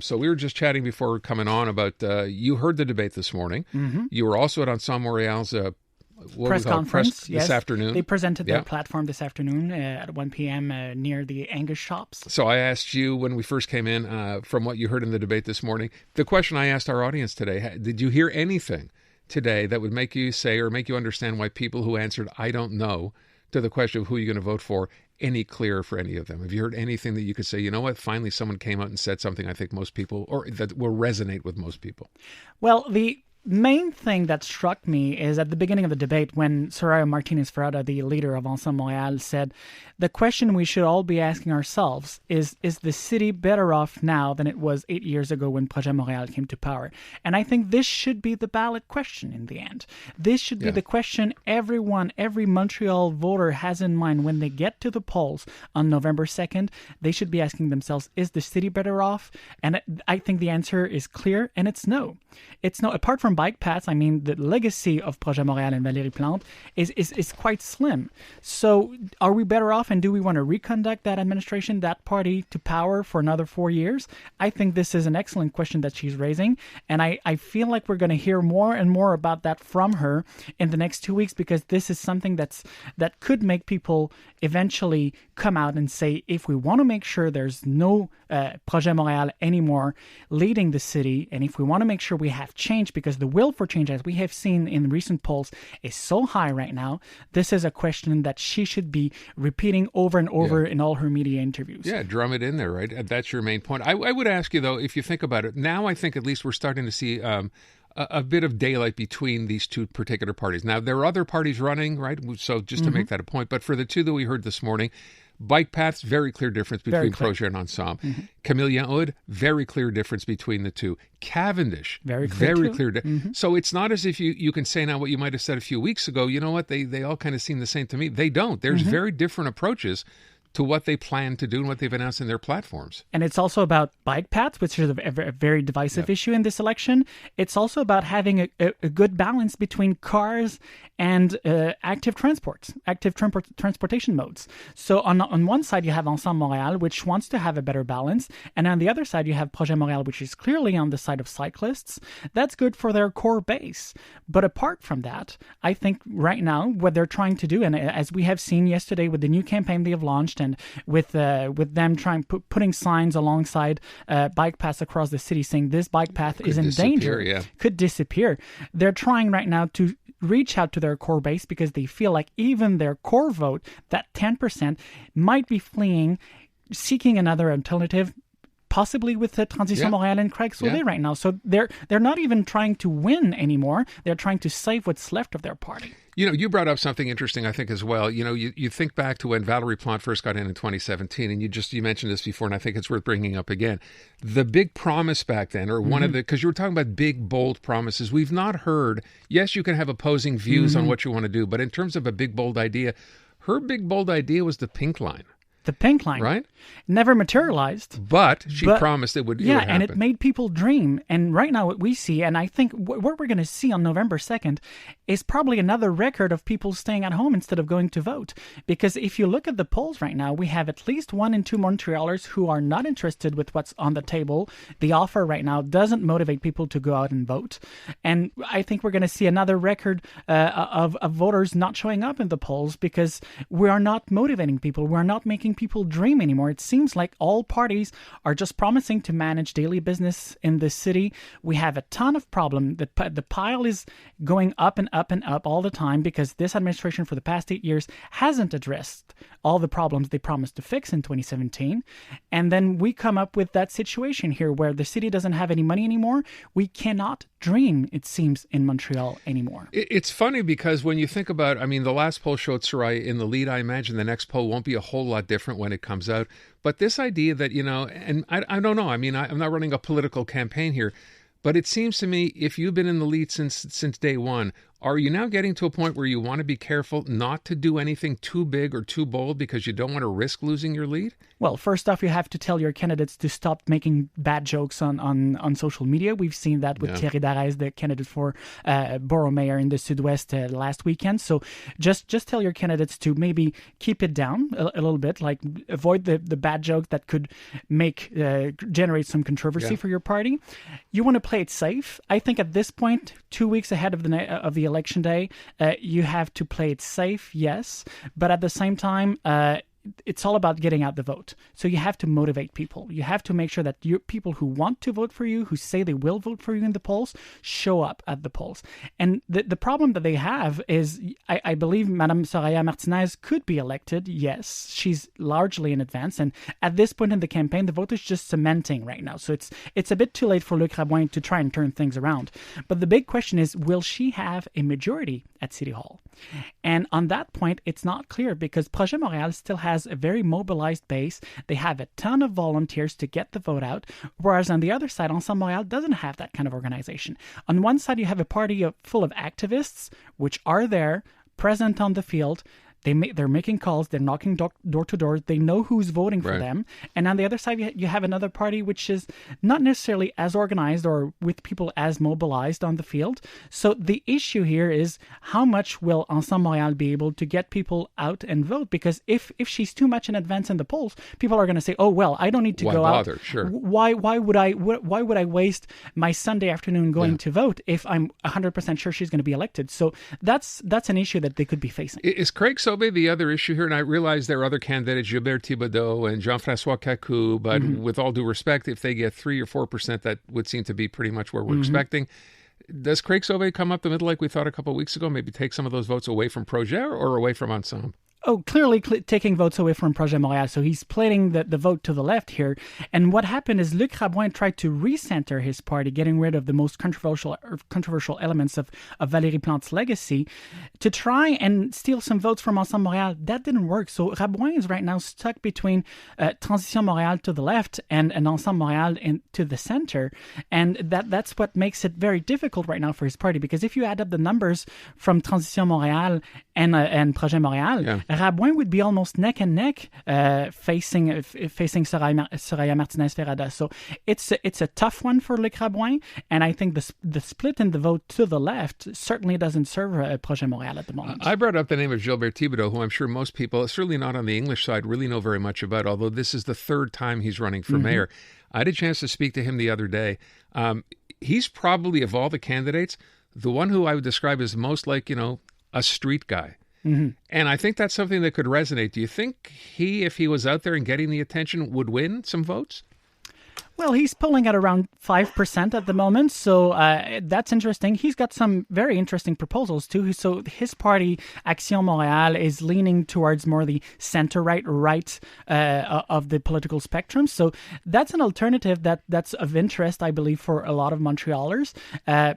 So we were just chatting before coming on about you heard the debate this morning. Mm-hmm. You were also at Montreal's press conference this afternoon. They presented their platform this afternoon at 1 p.m. Near the Angus shops. So I asked you when we first came in, from what you heard in the debate this morning, the question I asked our audience today, did you hear anything today that would make you say or make you understand why people who answered "I don't know" to the question of who you're going to vote for any clearer for any of them? Have you heard anything that you could say, you know what, finally someone came out and said something I think most people, or that will resonate with most people? Well, the main thing that struck me is at the beginning of the debate when Soraya Martinez-Ferrada, the leader of Ensemble Montréal, said, the question we should all be asking ourselves is the city better off now than it was 8 years ago when Projet Montréal came to power? And I think this should be the ballot question in the end. This should be the question every Montreal voter has in mind when they get to the polls on November 2nd. They should be asking themselves, is the city better off? And I think the answer is clear, and it's no. It's no. Apart from bike paths, I mean, the legacy of Projet Montréal and Valérie Plante is quite slim. So are we better off, and do we want to reconduct that administration, that party to power for another 4 years? I think this is an excellent question that she's raising, and I feel like we're going to hear more and more about that from her in the next 2 weeks, because this is something that could make people eventually come out and say, if we want to make sure there's no Projet Montréal anymore leading the city, and if we want to make sure we have change, because the will for change, as we have seen in recent polls, is so high right now, this is a question that she should be repeating over and over in all her media interviews. Yeah, drum it in there, right? That's your main point. I would ask you, though, if you think about it, now I think at least we're starting to see a bit of daylight between these two particular parties. Now, there are other parties running, right? So just to make that a point, but for the two that we heard this morning, bike paths, very clear difference between Projet and Ensemble. Mm-hmm. Camille Yaoud, very clear difference between the two. Cavendish, very clear. Mm-hmm. So it's not as if you can say now what you might have said a few weeks ago, you know what, they all kind of seem the same to me. They don't. There's very different approaches to what they plan to do and what they've announced in their platforms. And it's also about bike paths, which is a very divisive issue in this election. It's also about having a good balance between cars and active transportation modes. So on one side, you have Ensemble Montréal, which wants to have a better balance. And on the other side, you have Projet Montréal, which is clearly on the side of cyclists. That's good for their core base. But apart from that, I think right now what they're trying to do, and as we have seen yesterday with the new campaign they have launched, and with them putting signs alongside bike paths across the city saying this bike path is in danger, could disappear. They're trying right now to reach out to their core base because they feel like even their core vote, that 10%, might be fleeing, seeking another alternative, possibly with the Transition Montréal and Craig Sauvé right now. So they're not even trying to win anymore. They're trying to save what's left of their party. You know, you brought up something interesting, I think, as well. You know, you think back to when Valérie Plante first got in 2017, and you mentioned this before, and I think it's worth bringing up again. The big promise back then, or one of the, because you were talking about big, bold promises, we've not heard, yes, you can have opposing views on what you want to do, but in terms of a big, bold idea, her big, bold idea was the Pink Line. The Pink Line. Right? Never materialized. But she promised it would happen. And it made people dream. And right now what we see, and I think what we're going to see on November 2nd, is probably another record of people staying at home instead of going to vote. Because if you look at the polls right now, we have at least 1 in 2 Montrealers who are not interested with what's on the table. The offer right now doesn't motivate people to go out and vote. And I think we're going to see another record of voters not showing up in the polls because we are not motivating people. We're not making people dream anymore. It seems like all parties are just promising to manage daily business in this city. We have a ton of problems. The pile is going up and up and up all the time because this administration for the past 8 years hasn't addressed all the problems they promised to fix in 2017. And then we come up with that situation here where the city doesn't have any money anymore. We cannot dream, it seems, in Montreal anymore. It's funny because when you think about, I mean, the last poll showed Soraya in the lead. I imagine the next poll won't be a whole lot different when it comes out. But this idea that, you know, and I don't know, I mean, I'm not running a political campaign here, but it seems to me if you've been in the lead since day one, Are you now getting to a point where you want to be careful not to do anything too big or too bold because you don't want to risk losing your lead? Well, first off, you have to tell your candidates to stop making bad jokes on social media. We've seen that with Thierry Darès, the candidate for borough mayor in the Sud-West last weekend. So just tell your candidates to maybe keep it down a little bit, like avoid the bad joke that could generate some controversy for your party. You want to play it safe. I think at this point, 2 weeks ahead of the election day, you have to play it safe, yes, but at the same time, it's all about getting out the vote. So you have to motivate people. You have to make sure that people who want to vote for you, who say they will vote for you in the polls, show up at the polls. And the problem that they have is, I believe Madame Soraya Martinez could be elected. Yes, she's largely in advance. And at this point in the campaign, the vote is just cementing right now. So it's a bit too late for Luc Rabouin to try and turn things around. But the big question is, will she have a majority at City Hall? And on that point, it's not clear because Projet Montréal still has a very mobilized base. They have a ton of volunteers to get the vote out, whereas on the other side, Ensemble Montréal doesn't have that kind of organization. On one side, you have a party full of activists, which are there, present on the field. They're making calls. They're knocking door to door. They know who's voting for them. And on the other side, you have another party which is not necessarily as organized or with people as mobilized on the field. So the issue here is how much will Ensemble Montréal be able to get people out and vote? Because if she's too much in advance in the polls, people are going to say, "Oh well, I don't need to go bother? out. Sure. Why would I waste my Sunday afternoon going to vote if I'm 100% sure she's going to be elected?" So that's an issue that they could be facing. Is Craig Sauvé the other issue here? And I realize there are other candidates, Gilbert Thibodeau and Jean-François Cacou, but with all due respect, if they get 3 or 4%, that would seem to be pretty much what we're expecting. Does Craig Sauvé come up the middle like we thought a couple of weeks ago, maybe take some of those votes away from Projet or away from Ensemble? Oh, clearly taking votes away from Projet Montréal. So he's splitting the vote to the left here. And what happened is Luc Rabouin tried to recenter his party, getting rid of the most controversial elements of Valérie Plante's legacy, to try and steal some votes from Ensemble Montréal. That didn't work. So Rabouin is right now stuck between Transition Montréal to the left and Ensemble Montréal to the center. And that's what makes it very difficult right now for his party. Because if you add up the numbers from Transition Montréal and Projet Montréal, Rabouin would be almost neck and neck facing Soraya Martinez-Ferrada. So it's a tough one for Luc Rabouin, and I think the split in the vote to the left certainly doesn't serve Projet Montréal at the moment. I brought up the name of Gilbert Thibodeau, who I'm sure most people, certainly not on the English side, really know very much about, although this is the third time he's running for mayor. I had a chance to speak to him the other day. He's probably, of all the candidates, the one who I would describe as most like, a street guy. And I think that's something that could resonate. Do you think if he was out there and getting the attention, would win some votes? Well, he's polling at around 5% at the moment, so that's interesting. He's got some very interesting proposals, too. So his party, Action Montréal, is leaning towards more the center-right of the political spectrum. So that's an alternative that's of interest, I believe, for a lot of Montrealers.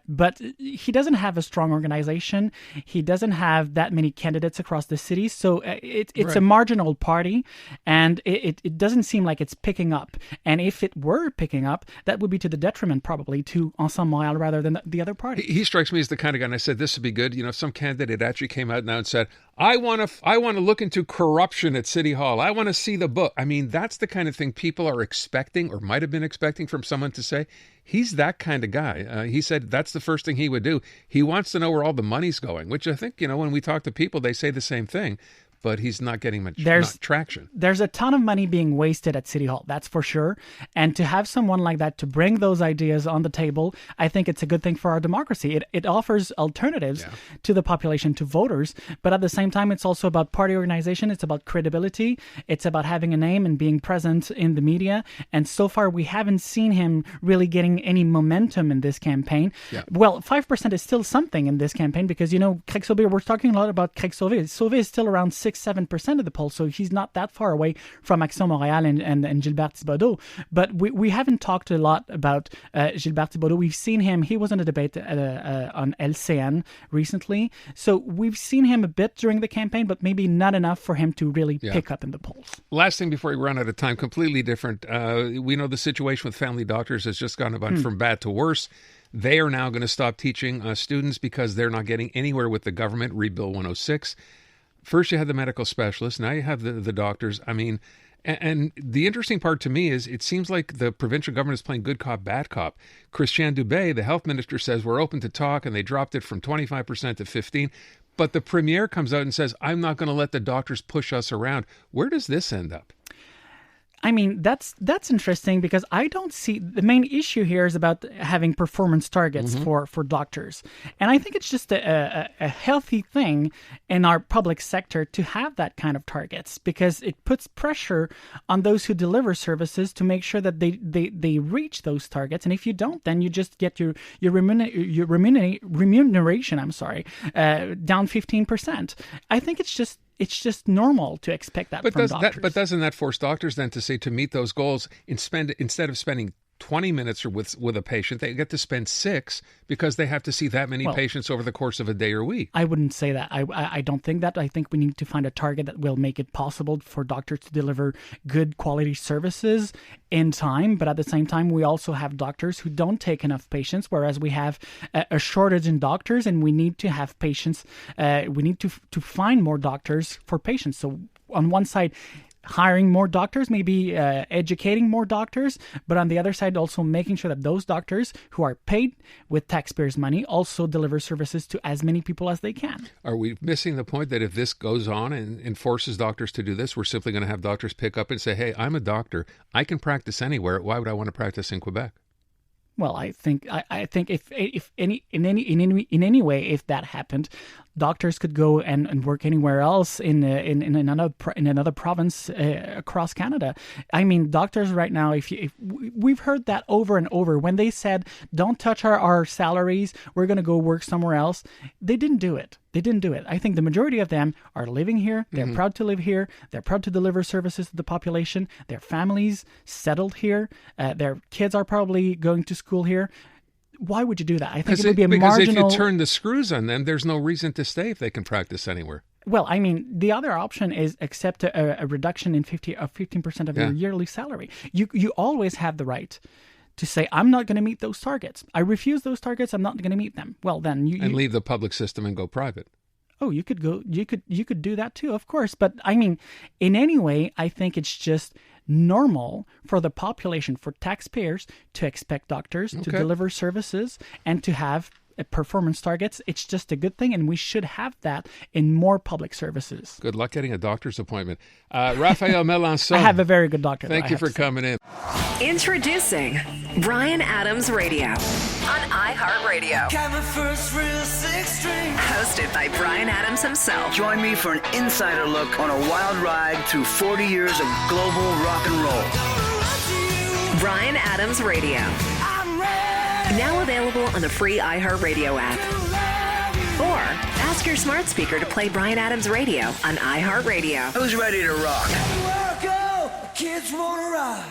But he doesn't have a strong organization. He doesn't have that many candidates across the city. So it's a marginal party, and it doesn't seem like it's picking up. And if it were picking up, that would be to the detriment probably to Ensemble Montréal rather than the other party. He strikes me as the kind of guy, and I said this would be good. If some candidate actually came out now and said, I want to look into corruption at City Hall. I want to see the book. I mean, that's the kind of thing people are expecting or might have been expecting from someone to say. He's that kind of guy. He said that's the first thing he would do. He wants to know where all the money's going, which I think, when we talk to people, they say the same thing. But he's not getting much traction. There's a ton of money being wasted at City Hall, that's for sure. And to have someone like that to bring those ideas on the table, I think it's a good thing for our democracy. It offers alternatives to the population, to voters. But at the same time, it's also about party organization. It's about credibility. It's about having a name and being present in the media. And so far, we haven't seen him really getting any momentum in this campaign. Yeah. Well, 5% is still something in this campaign because, Craig Sauvé, we're talking a lot about Craig Sauvé. Sauvé is still around 6-7% of the poll, so he's not that far away from Action Montréal and Gilbert Thibodeau. But we haven't talked a lot about Gilbert Thibodeau. We've seen him, he was in a debate on LCN recently, so we've seen him a bit during the campaign, but maybe not enough for him to really pick up in the polls. Last thing before we run out of time, completely different. We know the situation with family doctors has just gone from bad to worse. They are now going to stop teaching students because they're not getting anywhere with the government. Read Bill 106. First, you had the medical specialists. Now you have the doctors. I mean, and the interesting part to me is it seems like the provincial government is playing good cop, bad cop. Christian Dubé, the health minister, says we're open to talk, and they dropped it from 25% to 15%. But the premier comes out and says, I'm not going to let the doctors push us around. Where does this end up? I mean, that's interesting because I don't see the main issue here is about having performance targets for doctors. And I think it's just a healthy thing in our public sector to have that kind of targets because it puts pressure on those who deliver services to make sure that they reach those targets. And if you don't, then you just get your remuneration, down 15%. I think it's just normal to expect that from doctors. But doesn't that force doctors then to say to meet those goals, instead of spending 20 minutes with a patient, they get to spend 6 because they have to see that many patients over the course of a day or week? I wouldn't say that. I don't think that. I think we need to find a target that will make it possible for doctors to deliver good quality services in time. But at the same time, we also have doctors who don't take enough patients, whereas we have a shortage in doctors and we need to have patients. We need to find more doctors for patients. So on one side, hiring more doctors, maybe educating more doctors, but on the other side, also making sure that those doctors who are paid with taxpayers' money also deliver services to as many people as they can. Are we missing the point that if this goes on and forces doctors to do this, we're simply going to have doctors pick up and say, hey, I'm a doctor. I can practice anywhere. Why would I want to practice in Quebec? Well, I think if in any way, if that happened, doctors could go and work anywhere else in another province across Canada. I mean, doctors right now, if we've heard that over and over when they said, "Don't touch our salaries, we're going to go work somewhere else," they didn't do it. I think the majority of them are living here. They're proud to live here. They're proud to deliver services to the population. Their families settled here. Their kids are probably going to school here. Why would you do that? I think it would be a marginal... Because if you turn the screws on them, there's no reason to stay if they can practice anywhere. Well, I mean, the other option is accept a reduction in 15% of your yearly salary. You always have the right to say, I'm not going to meet those targets. I refuse those targets. I'm not going to meet them. Well, then you leave the public system and go private. Oh, you could do that too, of course. But I mean, in any way, I think it's just normal for the population, for taxpayers to expect doctors to deliver services and to have performance targets. It's just a good thing, and we should have that in more public services. Good luck getting a doctor's appointment. Raphaël Melançon. I have a very good doctor. Thank you for coming in. Introducing Bryan Adams Radio on iHeartRadio. Hosted by Bryan Adams himself. Join me for an insider look on a wild ride through 40 years of global rock and roll. Bryan Adams Radio. Now available on the free iHeartRadio app. Or ask your smart speaker to play Bryan Adams Radio on iHeartRadio. Who's ready to rock? Kids wanna rock.